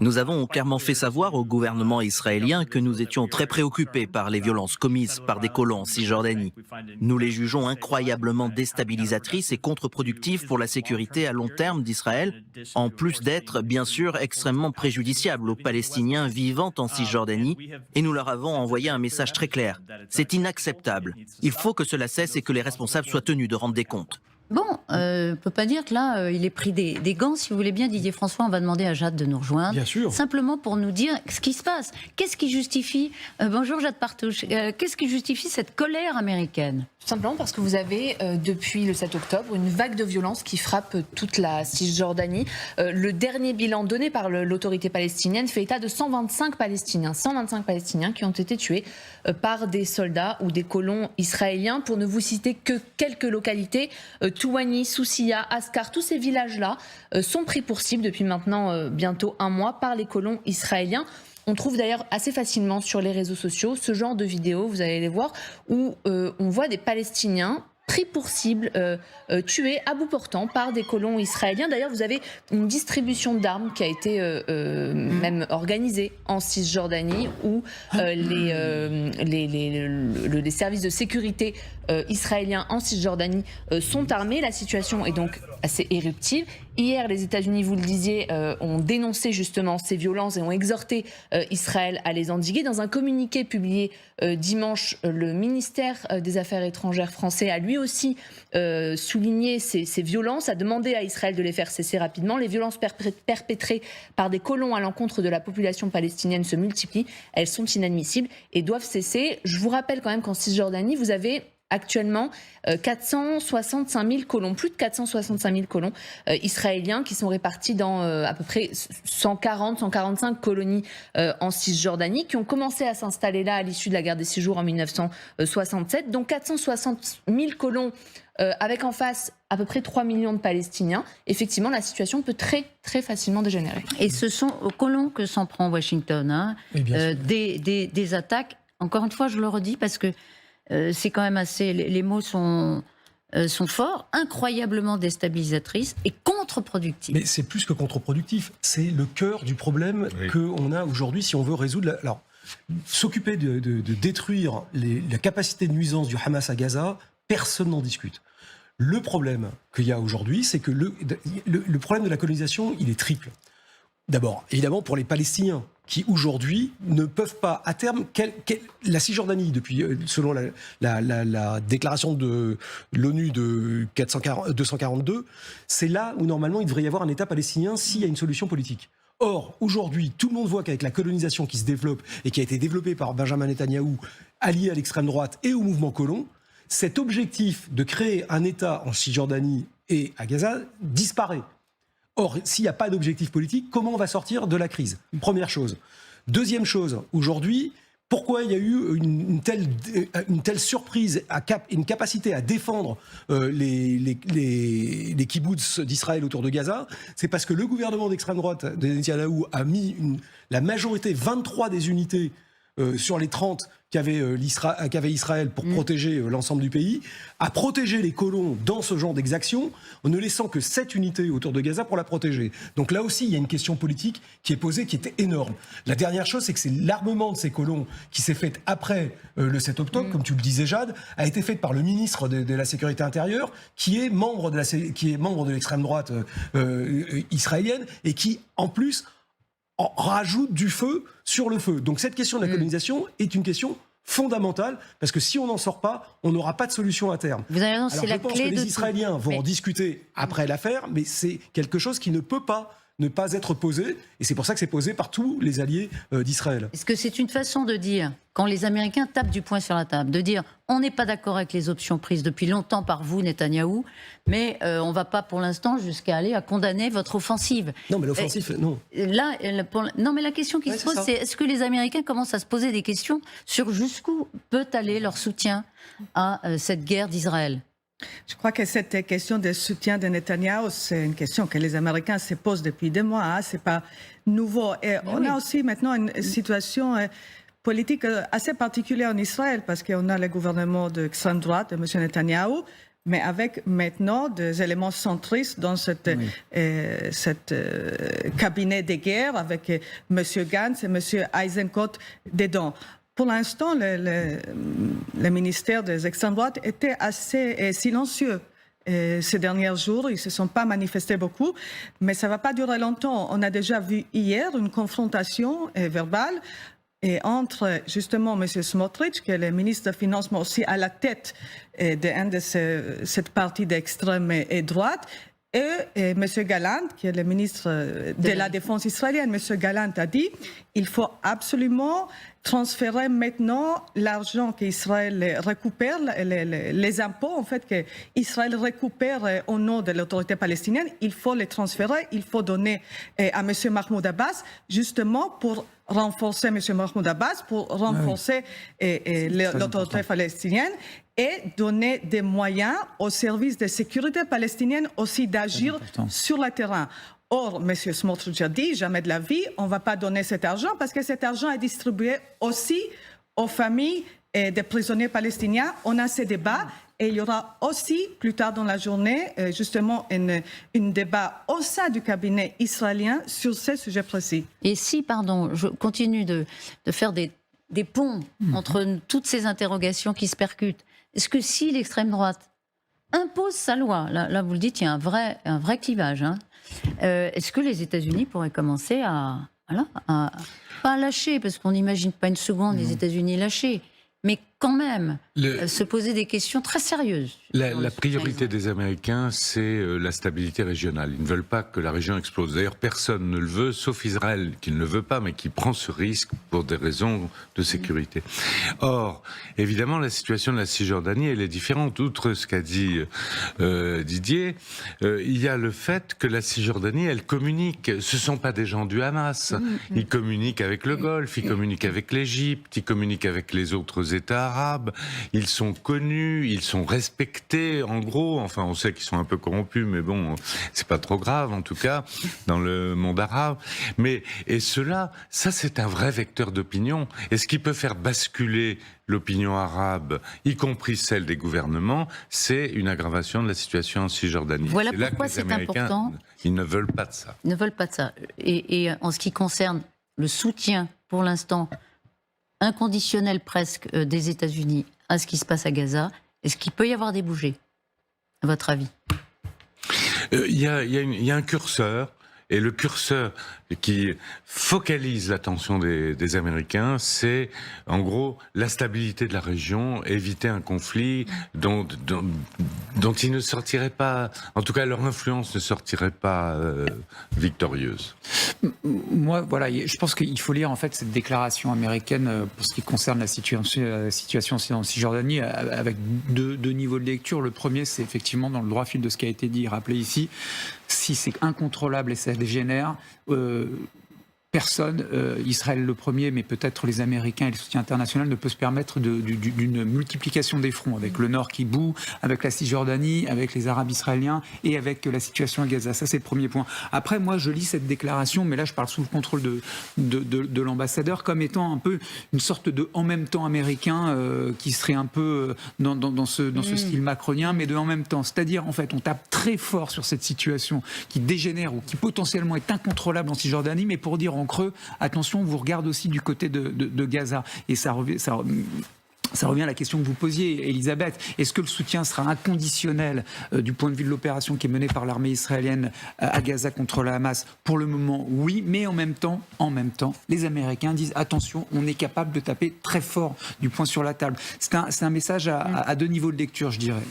Nous avons clairement fait savoir au gouvernement israélien que nous étions très préoccupés par les violences commises par des colons en Cisjordanie. Nous les jugeons incroyablement déstabilisatrices et contre-productives pour la sécurité à long terme d'Israël, en plus d'être, bien sûr, extrêmement préjudiciables aux Palestiniens vivant en Cisjordanie, et nous leur avons envoyé un message très clair. C'est inacceptable. Il faut que cela cesse et que les responsables soient tenus de rendre des comptes. Bon, on ne peut pas dire que là, il est pris des gants. Si vous voulez bien, Didier François, on va demander à Jade de nous rejoindre. Bien sûr. Simplement pour nous dire ce qui se passe. Qu'est-ce qui justifie... bonjour Jade Partouche. Qu'est-ce qui justifie cette colère américaine ? Tout simplement parce que vous avez, depuis le 7 octobre, une vague de violence qui frappe toute la Cisjordanie. Le dernier bilan donné par l'autorité palestinienne fait état de 125 Palestiniens qui ont été tués par des soldats ou des colons israéliens. Pour ne vous citer que quelques localités, Touani, Soussiya, Askar, tous ces villages-là sont pris pour cible depuis maintenant bientôt un mois par les colons israéliens. On trouve d'ailleurs assez facilement sur les réseaux sociaux ce genre de vidéos, vous allez les voir, où on voit des Palestiniens pris pour cible, tués à bout portant par des colons israéliens. D'ailleurs, vous avez une distribution d'armes qui a été même organisée en Cisjordanie, où les services de sécurité israéliens en Cisjordanie sont armés. La situation est donc assez éruptive. Hier, les États-Unis, vous le disiez, ont dénoncé justement ces violences et ont exhorté Israël à les endiguer. Dans un communiqué publié dimanche, le ministère des Affaires étrangères français a lui aussi souligné ces violences, a demandé à Israël de les faire cesser rapidement. Les violences perpétrées par des colons à l'encontre de la population palestinienne se multiplient. Elles sont inadmissibles et doivent cesser. Je vous rappelle quand même qu'en Cisjordanie, vous avez actuellement 465 000 colons, plus de 465 000 colons israéliens qui sont répartis dans à peu près 140-145 colonies en Cisjordanie, qui ont commencé à s'installer là à l'issue de la guerre des 6 jours en 1967. Donc 460 000 colons avec en face à peu près 3 millions de Palestiniens. Effectivement, la situation peut très très facilement dégénérer. Et ce sont aux colons que s'en prend Washington, hein, des attaques. Encore une fois, je le redis parce que c'est quand même assez... Les mots sont forts, incroyablement déstabilisatrices et contre-productifs. Mais c'est plus que contre-productif, c'est le cœur du problème qu'on a aujourd'hui si on veut résoudre... Alors, s'occuper de détruire la capacité de nuisance du Hamas à Gaza, personne n'en discute. Le problème qu'il y a aujourd'hui, c'est que le problème de la colonisation, il est triple. D'abord, évidemment, pour les Palestiniens, qui aujourd'hui ne peuvent pas, à terme, la Cisjordanie, depuis, selon la déclaration de l'ONU de 242, c'est là où normalement il devrait y avoir un État palestinien s'il y a une solution politique. Or, aujourd'hui, tout le monde voit qu'avec la colonisation qui se développe et qui a été développée par Benjamin Netanyahou, allié à l'extrême droite et au mouvement colon, cet objectif de créer un État en Cisjordanie et à Gaza disparaît. Or, s'il n'y a pas d'objectif politique, comment on va sortir de la crise ? Première chose. Deuxième chose, aujourd'hui, pourquoi il y a eu une telle surprise, une capacité à défendre les kibboutz d'Israël autour de Gaza ? C'est parce que le gouvernement d'extrême droite de Netanyahou a mis la majorité, 23 des unités sur les 30 qu'avait Israël pour protéger l'ensemble du pays, à protéger les colons dans ce genre d'exaction, en ne laissant que 7 unités autour de Gaza pour la protéger. Donc là aussi, il y a une question politique qui est posée, qui était énorme. La dernière chose, c'est que c'est l'armement de ces colons qui s'est fait après le 7 octobre, comme tu le disais Jade, a été fait par le ministre de la Sécurité intérieure, qui est membre de l'extrême droite israélienne, et qui, en plus, rajoute du feu sur le feu. Donc cette question de la colonisation est une question fondamentale, parce que si on n'en sort pas, on n'aura pas de solution à terme. Vous avez raison, c'est la clé de tout. Je pense que les Israéliens vont en discuter après l'affaire, mais c'est quelque chose qui ne peut pas ne pas être posé, et c'est pour ça que c'est posé par tous les alliés d'Israël. Est-ce que c'est une façon de dire, quand les Américains tapent du poing sur la table, de dire on n'est pas d'accord avec les options prises depuis longtemps par vous, Netanyahou, mais on ne va pas pour l'instant jusqu'à aller à condamner votre offensive. Non, mais l'offensive, non. Non, mais la question qui se pose, c'est est-ce que les Américains commencent à se poser des questions sur jusqu'où peut aller leur soutien à cette guerre d'Israël ? Je crois que cette question de soutien de Netanyahou, c'est une question que les Américains se posent depuis des mois. Hein, c'est pas nouveau. Et on a aussi maintenant une situation politique assez particulière en Israël, parce qu'on a le gouvernement d'extrême droite de M. Netanyahou, mais avec maintenant des éléments centristes dans cette cabinet de guerre avec M. Gantz et M. Eisenkot dedans. Pour l'instant, le ministère des extrêmes droites était assez silencieux. Ces derniers jours, ils ne se sont pas manifestés beaucoup, mais ça ne va pas durer longtemps. On a déjà vu hier une confrontation verbale entre justement M. Smotrich, qui est le ministre des Finances, mais aussi à la tête de cette partie d'extrême droite, et M. Gallant, qui est le ministre de la Défense israélienne. M. Gallant a dit qu'il faut absolument transférer maintenant l'argent qu'Israël récupère, les impôts en fait qu'Israël récupère au nom de l'autorité palestinienne, il faut les transférer, il faut donner à M. Mahmoud Abbas justement pour renforcer M. Mahmoud Abbas, pour renforcer l'autorité palestinienne et donner des moyens aux services de sécurité palestinienne aussi d'agir sur le terrain. Or, M. Smotrich a dit, jamais de la vie, on ne va pas donner cet argent parce que cet argent est distribué aussi aux familles des prisonniers palestiniens. On a ces débats et il y aura aussi, plus tard dans la journée, justement, un débat au sein du cabinet israélien sur ces sujets précis. Et si, pardon, je continue de faire des ponts entre toutes ces interrogations qui se percutent, est-ce que si l'extrême droite impose sa loi, là vous le dites, il y a un vrai clivage, hein, est-ce que les États-Unis pourraient commencer à pas lâcher, parce qu'on n'imagine pas une seconde les États-Unis lâcher, mais quand même se poser des questions très sérieuses. La priorité des Américains, c'est la stabilité régionale. Ils ne veulent pas que la région explose. D'ailleurs, personne ne le veut, sauf Israël, qui ne le veut pas, mais qui prend ce risque pour des raisons de sécurité. Or, évidemment, la situation de la Cisjordanie, elle est différente. Outre ce qu'a dit Didier, il y a le fait que la Cisjordanie, elle communique. Ce ne sont pas des gens du Hamas. Ils communiquent avec le Golfe, ils communiquent avec l'Égypte, ils communiquent avec les autres États arabes. Ils sont connus, ils sont respectés, en gros. Enfin, on sait qu'ils sont un peu corrompus, mais bon, c'est pas trop grave, en tout cas, dans le monde arabe. Et cela, ça, c'est un vrai vecteur d'opinion. Et ce qui peut faire basculer l'opinion arabe, y compris celle des gouvernements, c'est une aggravation de la situation en Cisjordanie. Voilà c'est pourquoi c'est important. Ils ne veulent pas de ça. Ils ne veulent pas de ça. Et en ce qui concerne le soutien, pour l'instant, inconditionnel presque des États-Unis à ce qui se passe à Gaza, est-ce qu'il peut y avoir des bougées, à votre avis ? Il y a un curseur, et le curseur qui focalise l'attention des Américains, c'est en gros la stabilité de la région, éviter un conflit dont ils ne sortiraient pas, en tout cas leur influence ne sortirait pas victorieuse. Moi, voilà, je pense qu'il faut lire en fait cette déclaration américaine pour ce qui concerne la situation en Cisjordanie avec deux niveaux de lecture. Le premier, c'est effectivement dans le droit fil de ce qui a été dit, rappelé ici, si c'est incontrôlable et ça dégénère, personne, Israël le premier, mais peut-être les Américains et le soutien international, ne peut se permettre d'une multiplication des fronts, avec le Nord qui bout, avec la Cisjordanie, avec les Arabes israéliens et avec la situation à Gaza. Ça, c'est le premier point. Après, moi, je lis cette déclaration, mais là, je parle sous le contrôle de l'ambassadeur, comme étant un peu une sorte de en même temps américain qui serait un peu dans ce style macronien, mais de en même temps. C'est-à-dire, en fait, on tape très fort sur cette situation qui dégénère ou qui potentiellement est incontrôlable en Cisjordanie, mais pour dire en creux, attention, vous regardez aussi du côté de Gaza. Et ça revient à la question que vous posiez, Elisabeth. Est-ce que le soutien sera inconditionnel du point de vue de l'opération qui est menée par l'armée israélienne à Gaza contre le Hamas? Pour le moment, oui, mais en même temps, les Américains disent attention, on est capable de taper très fort du poing sur la table. C'est un message à deux niveaux de lecture, je dirais.